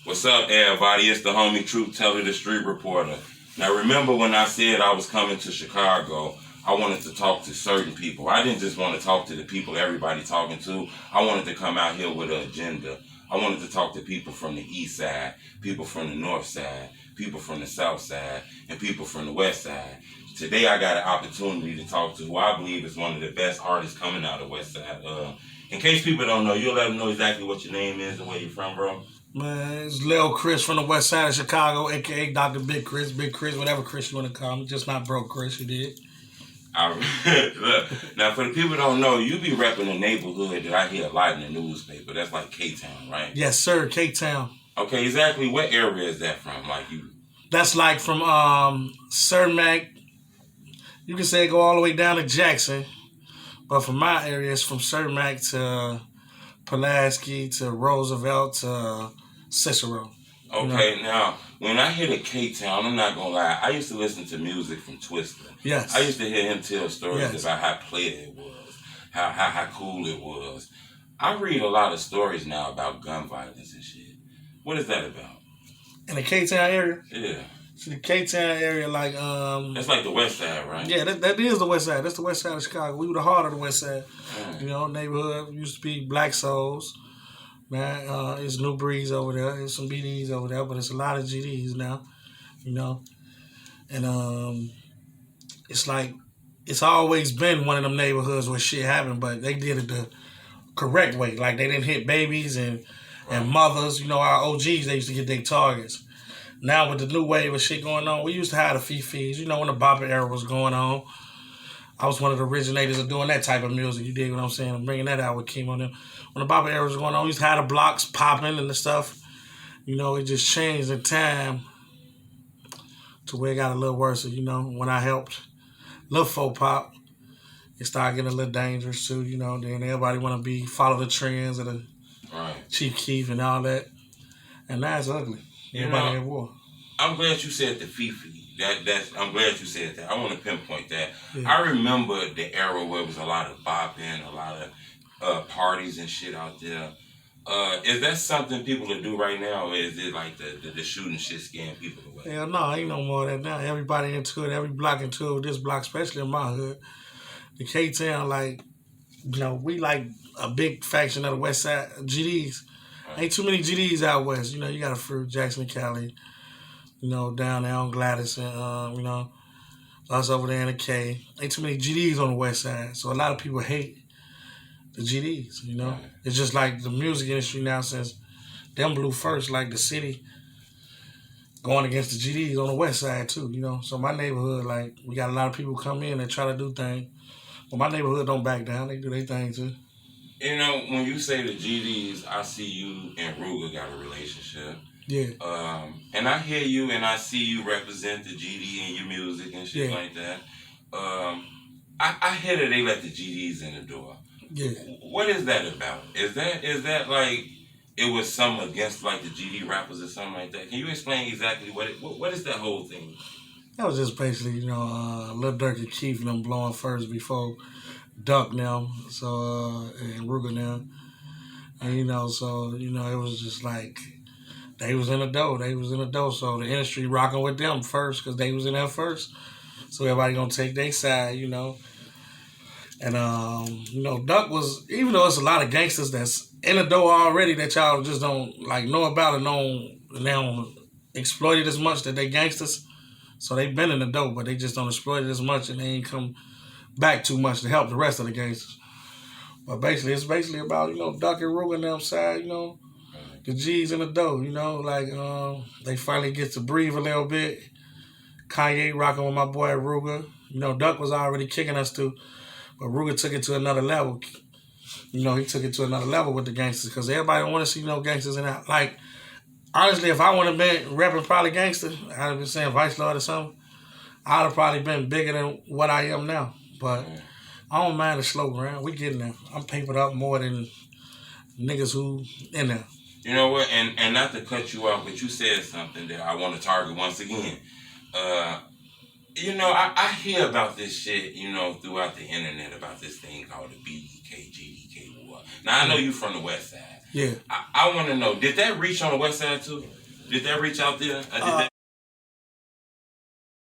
What's up, everybody? It's the homie Truth Teller, the street reporter. Now, remember when I said I was coming to Chicago, I wanted to talk to certain people. I didn't just want to talk to the people everybody talking to. I wanted to come out here with an agenda. I wanted to talk to people from the east side, people from the north side, people from the south side, and people from the west side. Today, I got an opportunity to talk to who I believe is one of the best artists coming out of the west side. In case people don't know, you'll let them know exactly what your name is and where you're from, bro. Man, it's Lil Chris from the west side of Chicago, a.k.a. Dr. Big Chris, whatever Chris you want to call me. Just not broke Chris, you did. Look, now, for the people who don't know, you be repping a neighborhood that I hear a lot in the newspaper. That's like K-Town, right? Yes, sir, K-Town. Okay, exactly what area is that from? Like you? That's like from Cermak. You can say go all the way down to Jackson. But from my area, it's from Cermak to Pulaski to Roosevelt to Cicero. Okay, Now, when I hear the K-Town, I'm not going to lie. I used to listen to music from Twister. Yes. I used to hear him tell stories about how played it was, how cool it was. I read a lot of stories now about gun violence and shit. What is that about? In the K-Town area? Yeah. So the K-Town area, like... That's like the west side, right? Yeah, that is the west side. That's the west side of Chicago. We were the heart of the west side. You know, neighborhood used to be Black Souls. Man, it's New Breeds over there. There's some BDs over there, but it's a lot of GDs now. You know? And it's like... It's always been one of them neighborhoods where shit happened, but they did it the correct way. Like, they didn't hit babies and mothers. You know, our OGs, they used to get their targets. Now with the new wave of shit going on, we used to have the Fifis. You know, when the bopper era was going on, I was one of the originators of doing that type of music. You dig what I'm saying? I'm bringing that out with Kim on them. When the bopper era was going on, we used to have the blocks popping and the stuff. You know, it just changed in time to where it got a little worse. You know, when I helped Ludfoe pop, it started getting a little dangerous too. You know, then everybody want to follow the trends of the Chief Keef and all that, and now it's ugly. Everybody at war. I'm glad you said the Fifi. I'm glad you said that. I want to pinpoint that. Yeah. I remember the era where it was a lot of bopping, a lot of parties and shit out there. Is that something people will do right now, or is it like the shooting shit scaring people away? Hell no, ain't no more of that now. Everybody into it, every block into it. This block, especially in my hood, the K-Town, like, you know, we like a big faction of the West Side GDs. Ain't too many GDs out west. You know, you got a Fruit, Jackson, Cali, you know, down there on Gladys and, you know, us over there in the K. Ain't too many GDs on the west side. So a lot of people hate the GDs, you know. It's just like the music industry now, since them blew first, like the city going against the GDs on the west side too, you know. So my neighborhood, like, we got a lot of people come in and try to do things. But my neighborhood don't back down. They do their thing too. You know, when you say the GDs, I see you and Ruger got a relationship. Yeah. And I hear you and I see you represent the GD in your music and shit like that. I hear that they let the GDs in the door. Yeah. What is that about? Is that like it was something against like the GD rappers or something like that? Can you explain exactly what is that whole thing? That was just basically, you know, Lil Durk and Keith and them blowing first before Duck now, so and Ruger now, and you know, so you know, it was just like they was in the dough. So the industry rocking with them first because they was in there first. So everybody gonna take their side, you know. And you know, Duck was, even though it's a lot of gangsters that's in the dough already that y'all just don't like know about and they don't exploit it as much that they gangsters. So they been in the dough, but they just don't exploit it as much and they ain't come back too much to help the rest of the gangsters. But basically, it's basically about, you know, Duck and Ruger and them side, you know, the G's in the dough, you know, like they finally get to breathe a little bit. Kanye rocking with my boy Ruger. You know, Duck was already kicking us too, but Ruger took it to another level. You know, he took it to another level with the gangsters because everybody don't want to see no gangsters in that. Like, honestly, if I would have been repping probably gangster, I'd have been saying Vice Lord or something, I'd have probably been bigger than what I am now. But I don't mind the slow grind. We getting there. I'm papered up more than niggas who in there. You know what? And not to cut you off, but you said something that I want to target once again. You know, I hear about this shit, you know, throughout the internet about this thing called the BDK, GDK war. Now I know you from the West Side. Yeah. I want to know, did that reach on the West Side too? Did that reach out there? Did that